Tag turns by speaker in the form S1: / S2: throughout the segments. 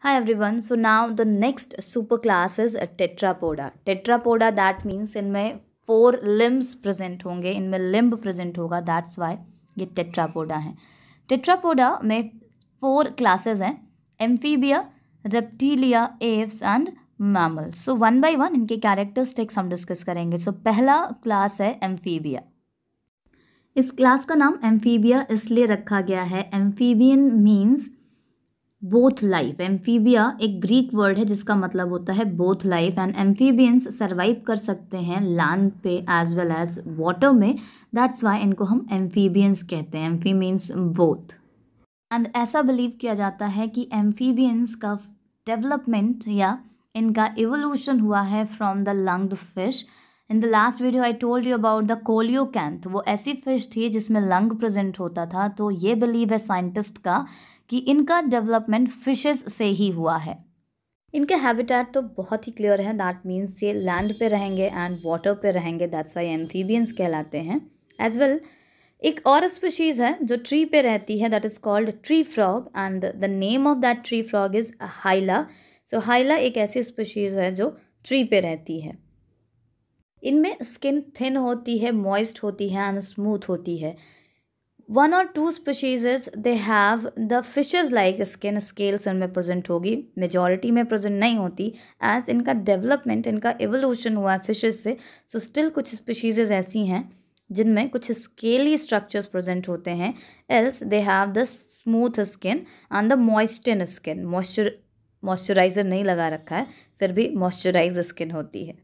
S1: Hi everyone. So now the next super class is a tetrapoda. Tetrapoda that means इनमें four limbs present होंगे, इनमें limb present होगा. That's why ये tetrapoda है. Tetrapoda में four classes हैं: amphibia, reptilia, apes and mammals. So one by one इनके characteristics हम discuss करेंगे. So पहला class है amphibia. इस क्लास का नाम एम्फीबिया इसलिए रखा गया है, amphibian means both life. Amphibia एक ग्रीक वर्ड है जिसका मतलब होता है both life, and amphibians survive कर सकते हैं लैंड पे एज वेल एज वाटर में. दैट्स वाई इनको हम एम्फीबियंस कहते हैं. Amphi means both. एंड ऐसा बिलीव किया जाता है कि एम्फीबियंस का डेवलपमेंट या इनका इवोल्यूशन हुआ है from the lunged fish. In the last video I told you about the coelacanth. वो ऐसी फिश थी जिसमें लंग प्रेजेंट होता था. तो ये बिलीव है साइंटिस्ट का कि इनका डेवलपमेंट फिशेस से ही हुआ है. इनके हैबिटेट तो बहुत ही क्लियर है. दैट मीन्स ये लैंड पे रहेंगे एंड वाटर पे रहेंगे. दैट्स वाई एम्फीबियंस कहलाते हैं. एज वेल एक और स्पीशीज़ है जो ट्री पे रहती है, that is called tree frog, and the name of that tree frog is Hyla. So Hyla एक ऐसी स्पीशीज़ है जो ट्री पे रहती है. इनमें स्किन थिन होती है, मॉइस्ट होती है एंड स्मूथ होती है. वन और two species they have the fishes like skin, scales इनमें प्रेजेंट होगी. मेजॉरिटी में प्रेजेंट नहीं होती एज इनका डेवलपमेंट, इनका एवोल्यूशन हुआ है फिशेज से. सो स्टिल कुछ स्पीशीज़ ऐसी हैं जिनमें कुछ स्केली स्ट्रक्चर्स प्रेजेंट होते हैं. Else they have the smooth skin and the moisten skin. Moisturiser नहीं लगा रखा है, फिर भी मॉइस्चराइज स्किन होती है.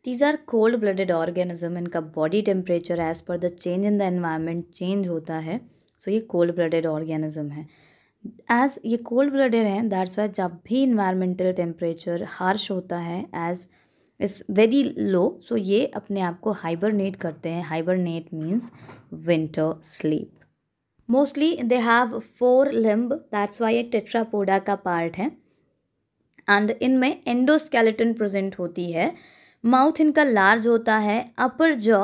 S1: These are cold-blooded organism. इनका body temperature as per the change in the environment change होता है. सो ये कोल्ड ब्लडेड ऑर्गेनिज्म है. एज ये कोल्ड ब्लडेड हैं, दैट्स वाई जब भी इन्वायरमेंटल टेम्परेचर हार्श होता है as is very low, so ये अपने आप को हाइबरनेट करते हैं. Hibernate means winter sleep. Mostly they have four limb. That's why ये टेट्रापोडा का पार्ट है. एंड इनमें एंडोस्केलेटन प्रेजेंट होती है. माउथ इनका लार्ज होता है. अपर जॉ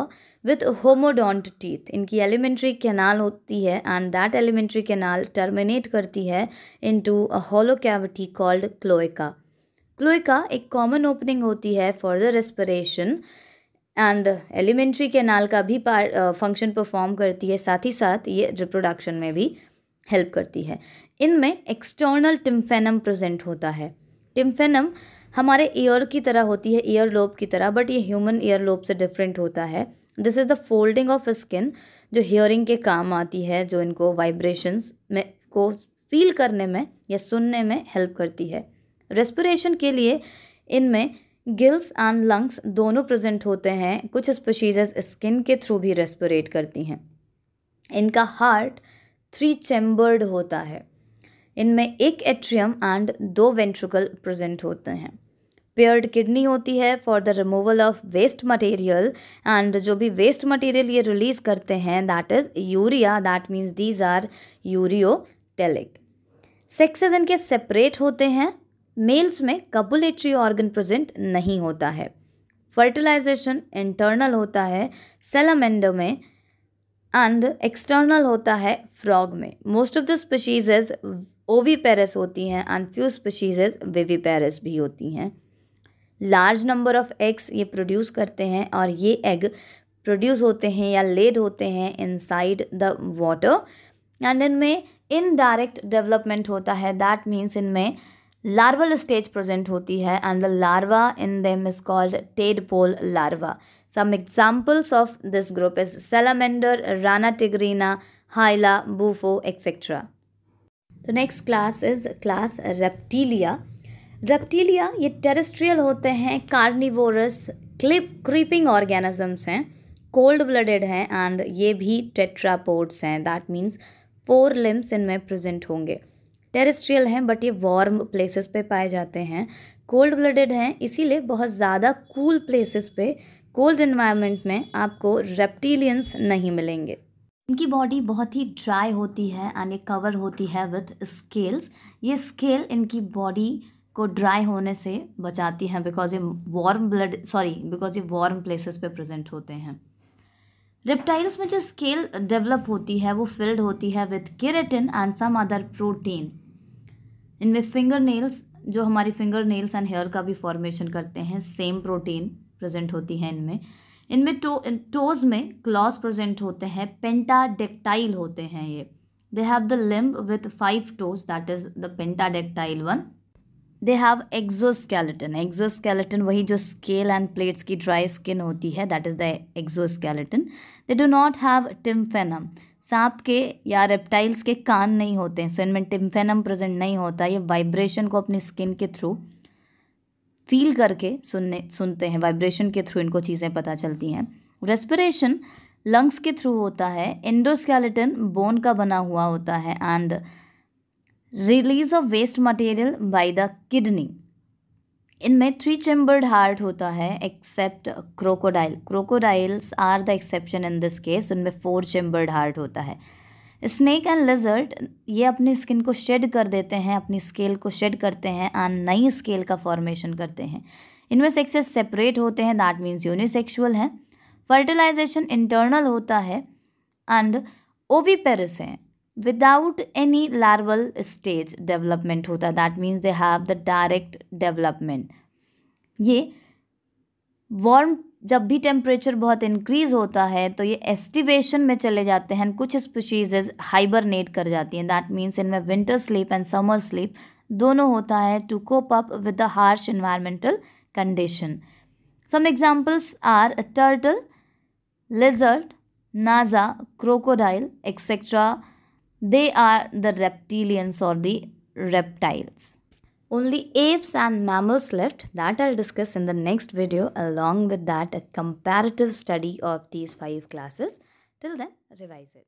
S1: विथ होमोडोंट टीथ. इनकी एलिमेंट्री कैनाल होती है and that alimentary canal terminate करती है into a hollow cavity called cloaca. Cloaca एक कॉमन ओपनिंग होती है for the respiration and alimentary canal का भी फंक्शन परफॉर्म करती है. साथ ही साथ ये रिप्रोडक्शन में भी हेल्प करती है. इनमें एक्सटर्नल टिम्फेनम प्रेजेंट होता है. टिम्फेनम हमारे ईयर की तरह होती है, ईयर लोब की तरह, बट ये ह्यूमन ईयर लोब से डिफरेंट होता है. This is the folding of skin जो हियरिंग के काम आती है, जो इनको वाइब्रेशंस में को फील करने में या सुनने में हेल्प करती है. रेस्पिरेशन के लिए इनमें गिल्स एंड लंग्स दोनों प्रेजेंट होते हैं. कुछ स्पीशीज़ स्किन के थ्रू भी रेस्पिरेट करती हैं. इनका हार्ट 3 चैम्बर्ड होता है. इनमें एक एट्रियम एंड 2 वेंट्रिकल प्रेजेंट होते हैं. पेयर्ड किडनी होती है for the removal of waste material, and जो भी वेस्ट मटेरियल ये रिलीज़ करते हैं that is urea. That means these are ureotelic. Sexes इनके सेपरेट होते हैं. मेल्स में कपुलेटरी ऑर्गन प्रेजेंट नहीं होता है. फर्टिलाइजेशन इंटरनल होता है सैलामेंडर में एंड एक्सटर्नल होता है फ्रॉग में. Most of the species oviparous होती हैं एंड फ्यू स्पीशीज़ विविपेरस भी होती हैं. लार्ज नंबर ऑफ एग्स ये प्रोड्यूस करते हैं और ये एग प्रोड्यूस होते हैं या लेड होते हैं इनसाइड द वाटर. एंड इनमें इनडायरेक्ट डेवलपमेंट होता है. दैट मीन्स इनमें लार्वल स्टेज प्रेजेंट होती है and the larva in them is called tadpole larva. Some examples of this group is salamander, rana tigrina, hyla, bufo, etc. The next class is class reptilia. Reptilia ये terrestrial होते हैं, carnivorous creeping organisms हैं, cold blooded हैं and ये भी tetrapods हैं. That means 4 limbs इनमें present होंगे. टेरेस्ट्रियल हैं बट ये वार्म प्लेसेस पे पाए जाते हैं. कोल्ड ब्लडेड हैं इसीलिए बहुत ज़्यादा कूल प्लेसेस पे, कोल्ड इन्वायरमेंट में आपको रेप्टिलियंस नहीं मिलेंगे. इनकी बॉडी बहुत ही ड्राई होती है एंड ये कवर होती है विथ स्केल्स. ये स्केल इनकी बॉडी को ड्राई होने से बचाती है बिकॉज ये बिकॉज ये वार्म प्लेसेस पे प्रेजेंट होते हैं. रेप्टाइल्स में जो स्केल डेवलप होती है वो फिल्ड होती है with keratin and some other protein. इनमें फिंगर नेल्स, जो हमारी फिंगर नेल्स एंड हेयर का भी फॉर्मेशन करते हैं, सेम प्रोटीन प्रेजेंट होती है इनमें। इनमें टोज में क्लॉज प्रेजेंट होते हैं, पेंटाडेक्टाइल होते हैं ये। They have the limb with 5 toes, that is the pentadactyl one. They have exoskeleton, exoskeleton वही जो स्केल एंड प्लेट्स की ड्राई स्किन होती है, that is the exoskeleton. They do not have tympanum, सांप के या रेप्टाइल्स के कान नहीं होते हैं, सो इनमें टिम्फेनम प्रेजेंट नहीं होता। ये वाइब्रेशन को अपनी स्किन के थ्रू फील करके सुनते हैं, वाइब्रेशन के थ्रू इनको चीज़ें पता चलती हैं। रेस्पिरेशन लंग्स के थ्रू होता है। एंडोस्केलेटन बोन का बना हुआ होता है and release of waste material by the kidney. इनमें 3 चैम्बर्ड हार्ट होता है except crocodile, crocodiles are the exception in this case, उनमें 4 चैम्बर्ड हार्ट होता है। स्नेक एंड लिजर्ड ये अपनी स्किन को शेड कर देते हैं, अपनी स्केल को शेड करते हैं एंड नई स्केल का फॉर्मेशन करते हैं। इनमें सेक्सेस सेपरेट होते हैं, दैट मीन्स यूनिसेक्सुअल हैं। फर्टिलाइजेशन इंटरनल होता है एंड ओविपेरस है, without any larval stage development होता है, that means they have the direct development. ये वार्म, जब भी टेम्परेचर बहुत इंक्रीज़ होता है तो ये एस्टिवेशन में चले जाते हैं, कुछ स्पीशीज़ हाइबरनेट कर जाती हैं, दैट मीन्स इनमें winter sleep and summer sleep दोनों होता है to cope up with the harsh environmental condition. Some examples are turtle, lizard, Naja, crocodile etcetera, they are the reptilians or the reptiles. Only apes and mammals left, that I'll discuss in the next video. Along with that, a comparative study of these 5 classes. Till then, revise it.